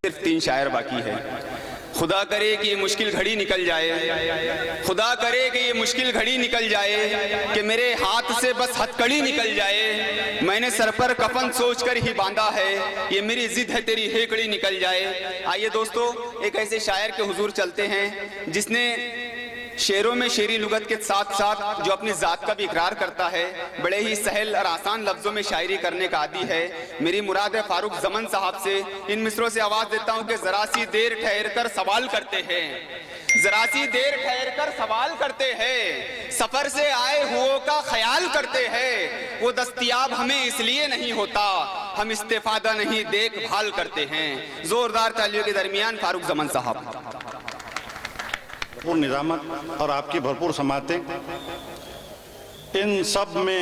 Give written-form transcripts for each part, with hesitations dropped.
सिर्फ 3 शायर बाकी है। खुदा करे कि ये मुश्किल घड़ी निकल जाए, खुदा करे कि ये मुश्किल घड़ी निकल जाए, कि मेरे हाथ से बस हथकड़ी निकल जाए। मैंने सर पर कफन सोचकर ही बांधा है, ये मेरी जिद है तेरी हेकड़ी निकल जाए। आइए दोस्तों, एक ऐसे शायर के हुजूर चलते हैं जिसने शेरों में शेरी लुगत के साथ साथ जो अपनी ज़ात का भी इकरार करता है, बड़े ही सहल और आसान लफ्ज़ों में शायरी करने का आदी है। मेरी मुराद है फारूक ज़मन साहब से इन मिसरों से आवाज़ देता हूँ कि ज़रा सी देर ठहर कर सवाल करते हैं, ज़रा सी देर ठहर कर सवाल करते हैं, सफ़र से आए हुओं का ख्याल करते हैं। वो दस्तयाब हमें इसलिए नहीं होता, हम इस्तेफादा नहीं देखभाल करते हैं। ज़ोरदार तालियों के दरमियान फारूक ज़मन साहब। भरपूर निज़ामत और आपकी भरपूर समातें, इन सब में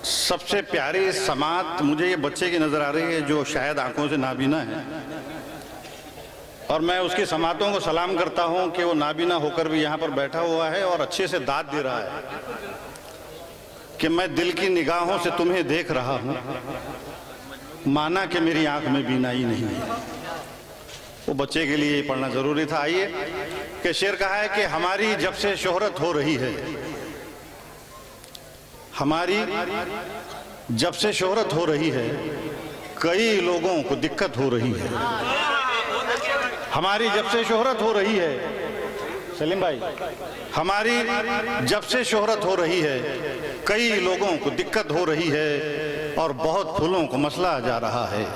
सबसे प्यारी समात मुझे ये बच्चे की नज़र आ रही है जो शायद आंखों से नाबीना है, और मैं उसकी समातों को सलाम करता हूँ कि वो नाबीना होकर भी यहाँ पर बैठा हुआ है और अच्छे से दाद दे रहा है कि मैं दिल की निगाहों से तुम्हें देख रहा हूँ, माना कि मेरी आंख में बीनाई नहीं है। वो बच्चे के लिए पढ़ना जरूरी था। आइए कि शेर कहा है कि हमारी जब से शोहरत हो रही है, हमारी जब से शोहरत हो रही है, कई लोगों को दिक्कत हो रही है। हमारी जब से शोहरत हो रही है, सलीम भाई, हमारी जब से शोहरत हो रही है, कई लोगों को दिक्कत हो रही है और बहुत फूलों को मसला जा रहा है।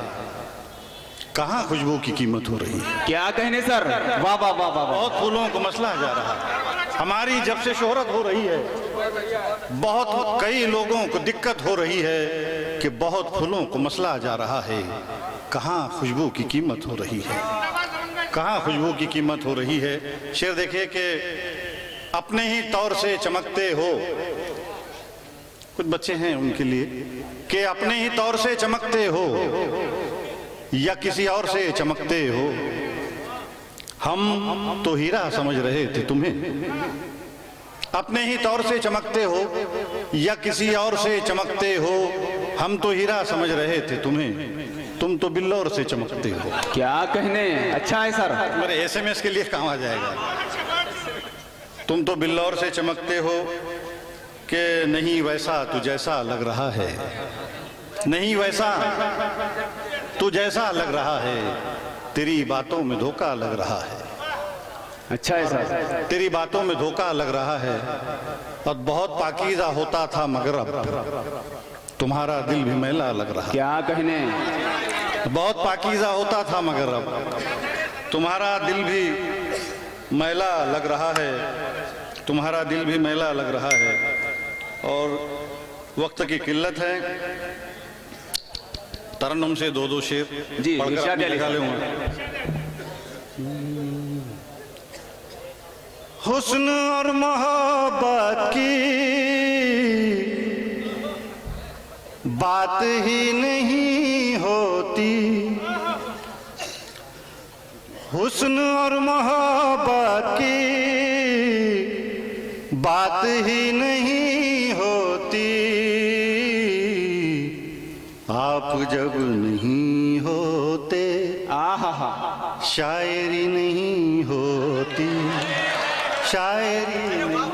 कहाँ खुशबू की कीमत हो रही है? क्या कहने सर, वाह वाह वाह वाह। बहुत फूलों को मसला जा रहा है। हमारी जब से शोहरत हो रही है, बहुत कई लोगों को दिक्कत हो रही है कि बहुत फूलों को मसला जा रहा है। कहाँ खुशबू की कीमत हो रही है? कहाँ खुशबू की कीमत हो रही है? शेर देखिए कि अपने ही तौर से चमकते हो, कुछ बच्चे हैं उनके लिए, कि अपने ही तौर से चमकते हो या किसी और से चमकते हो, हम तो हीरा समझ रहे थे तुम्हें। अपने ही तौर से चमकते हो या किसी और से चमकते हो, हम तो हीरा समझ रहे थे तुम्हें, तुम तो बिल्लौर से चमकते हो। क्या कहने, अच्छा है सर। मेरे एसएमएस के लिए काम आ जाएगा। तुम तो बिल्लौर से चमकते हो कि नहीं वैसा तू जैसा लग रहा है, नहीं वैसा तू जैसा लग रहा है, तेरी बातों में धोखा लग रहा है। अच्छा है सर। तेरी बातों में धोखा लग रहा है और बहुत पाकीज़ा होता था मगर अब तुम्हारा दिल भी मैला लग रहा है। क्या कहने, बहुत पाकीज़ा होता था मगर अब तुम्हारा दिल भी मैला लग रहा है, तुम्हारा दिल भी मैला लग रहा है। और वक्त की किल्लत है, तरन्नुम से 2-2 शेर जी पढ़कर निकाले हुए। हुस्न और मोहब्बत की बात ही नहीं होती, हुस्न और मोहब्बत की बात ही नहीं होती, आप जब नहीं होते शायरी नहीं होती, शायरी नहीं।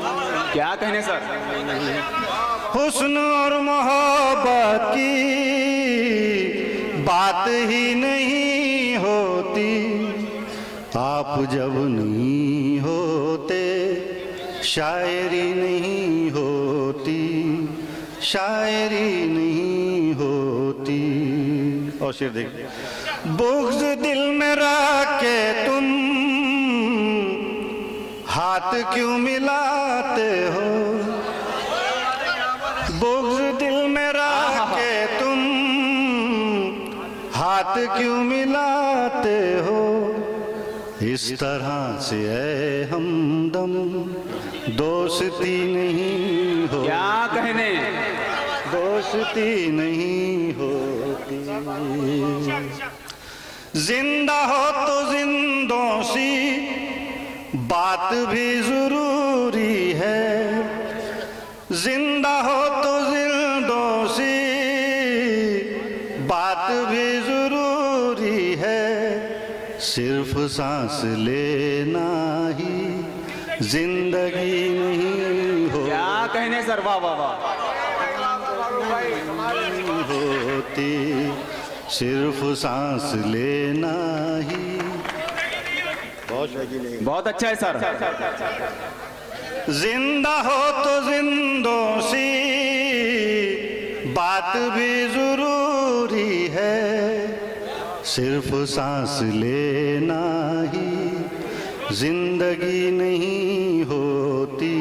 क्या कहने सर। हुस्न और मोहब्बत की बात ही नहीं होती, आप जब नहीं होते शायरी नहीं होती, शायरी नहीं होती। और शेर देखिए, बुग़्ज़ दिल में रख के तुम हाथ क्यों मिलाते हो, बुग़्ज़ दिल में रख के तुम हाथ क्यों मिलाते हो, इस तरह से ऐ हमदम दोस्ती नहीं हो। क्या कहने, दोस्ती नहीं होती। जिंदा हो तो जिंदों सी बात भी जरूरी है, जिंदा हो तो जिंदों सी बात भी जरूरी है, सिर्फ सांस लेना ही जिंदगी नहीं क्या कहने सर, वाह वाह वाह। होती, सिर्फ सांस लेना ही। बहुत अच्छा है सर। जिंदा हो तो जिंदों सी बात भी जरूरी है, सिर्फ सांस लेना ही जिंदगी नहीं होती,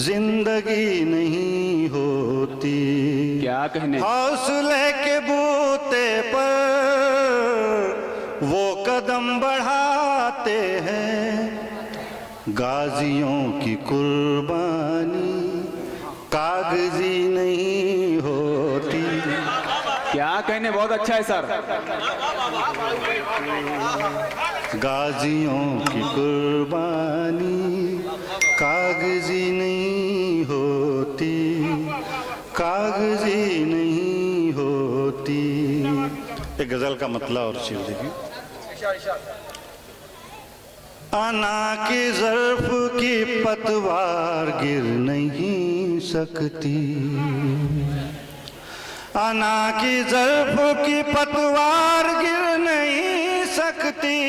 जिंदगी नहीं होती। क्या कहने। हौसले के बूते पर वो कदम बढ़ाते हैं, गाजियों की कुर्बानी कागजी नहीं होती। क्या कहने, बहुत अच्छा है सर। गाजियों की कुर्बानी कागजी नहीं होती, कागजी नहीं होती। एक गजल का मतलब और शेर देखिए। अना की ज़र्फ़ की पतवार गिर नहीं सकती, अना की ज़र्फ़ की पतवार गिर नहीं सकती,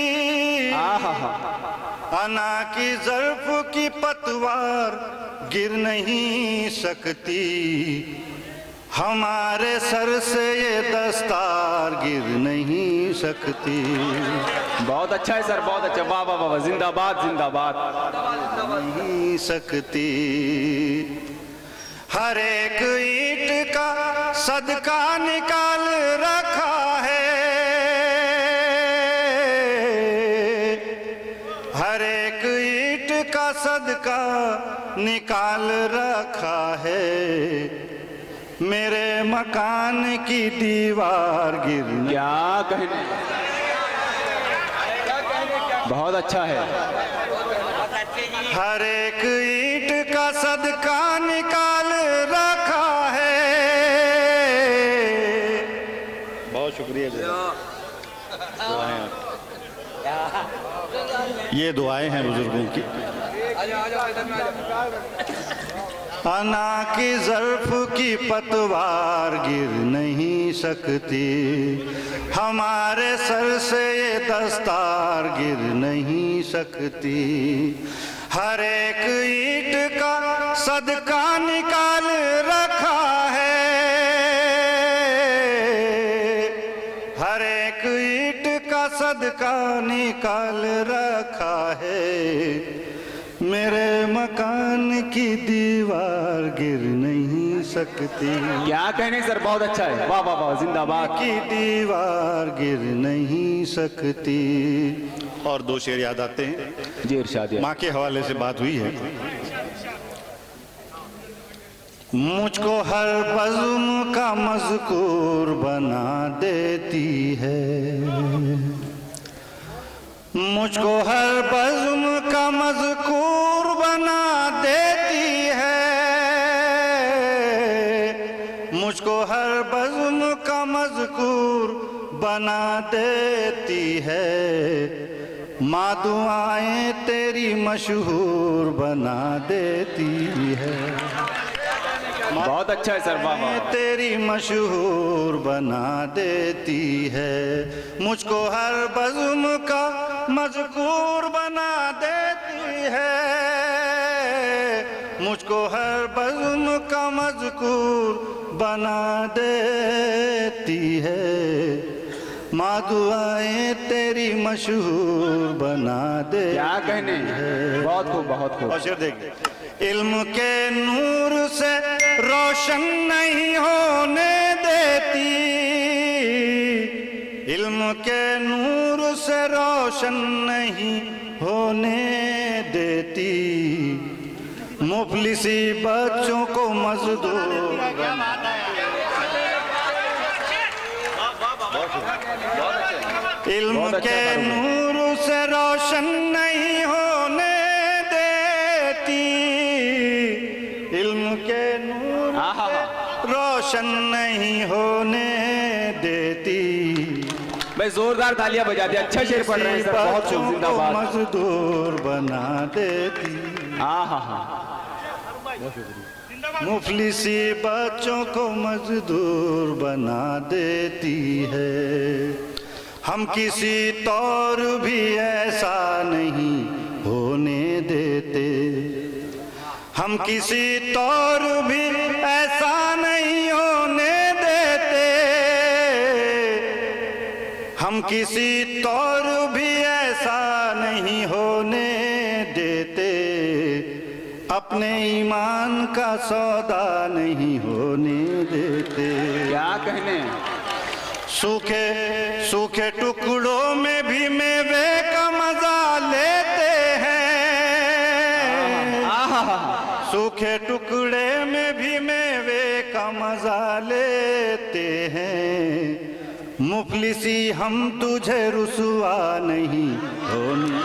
अना की ज़र्फ़ की पतवार गिर नहीं सकती, हमारे सर से ये दस्तार गिर नहीं सकती। बहुत अच्छा है सर, बहुत अच्छा, वाह वाह वाह, जिंदाबाद जिंदाबाद। नहीं सकती, हर एक ईंट का सदका निकाल रखा है, हर एक ईंट का सदका निकाल रखा है, मेरे मकान की दीवार गिर। क्या कहने, बहुत अच्छा है। हर एक ईंट का सदका निकाल रखा है। बहुत शुक्रिया। दुआएं, ये दुआएं हैं बुजुर्गों की। अना की ज़र्फ़ की पतवार गिर नहीं सकती, हमारे सर से ये दस्तार गिर नहीं सकती, हर एक ईंट का सदका निकाल रखा है, हर एक ईंट का सदका निकाल रखा है, मेरे मकान की दीवार गिर नहीं सकती। क्या कहने सर, बहुत अच्छा है, वाह वाह वाह, जिंदाबाद। की दीवार गिर नहीं सकती। और दो शेर याद आते हैं जी, इरशाद। माँ के हवाले से बात हुई है। मुझको हर बज़्म का मज़कूर बना देती है, मुझको हर बज़्म का मज़कूर बना देती है, मुझको हर बज़्म का मज़कूर बना देती है, माँ दुआएं तेरी मशहूर बना देती है। बहुत अच्छा है सर, वाह वाह। तेरी मशहूर बना देती है, मुझको हर बज़्म का मज़कूर बना देती है, मुझको हर बज़्म का मज़कूर बना देती है, माँ दुआएं तेरी मशहूर बना दे। क्या कहने, बहुत खूब बहुत खूब। और शेर देखिए। इल्म के नूर से रोशन नहीं होने देती, इल्म के नूर से रोशन नहीं होने देती, मुफलिसी बच्चों को मजदूर इल्म के नूर से रोशन नहीं होने देती, इल्म के नूर से रोशन नहीं होने देती, भाई जोरदार तालियां बजा दे, अच्छा शेर पढ़ रहे हैं सर, बहुत खूब, जिंदाबाद। मजदूर बना देती, हाँ हाँ हाँ, मुफलिसी बच्चों को मजदूर बना देती है। हम किसी तौर भी ऐसा नहीं होने देते, हम किसी तौर भी ऐसा नहीं होने देते, हम किसी तौर भी ऐसा नहीं होने देते, अपने ईमान का सौदा नहीं होने देते। क्या कहने, सूखे सूखे टुकड़ों में भी मेवे का मजा लेते हैं, सूखे टुकड़े में भी मेवे का मजा लेते हैं। मुफलिसी हम तुझे रुसवा नहीं होने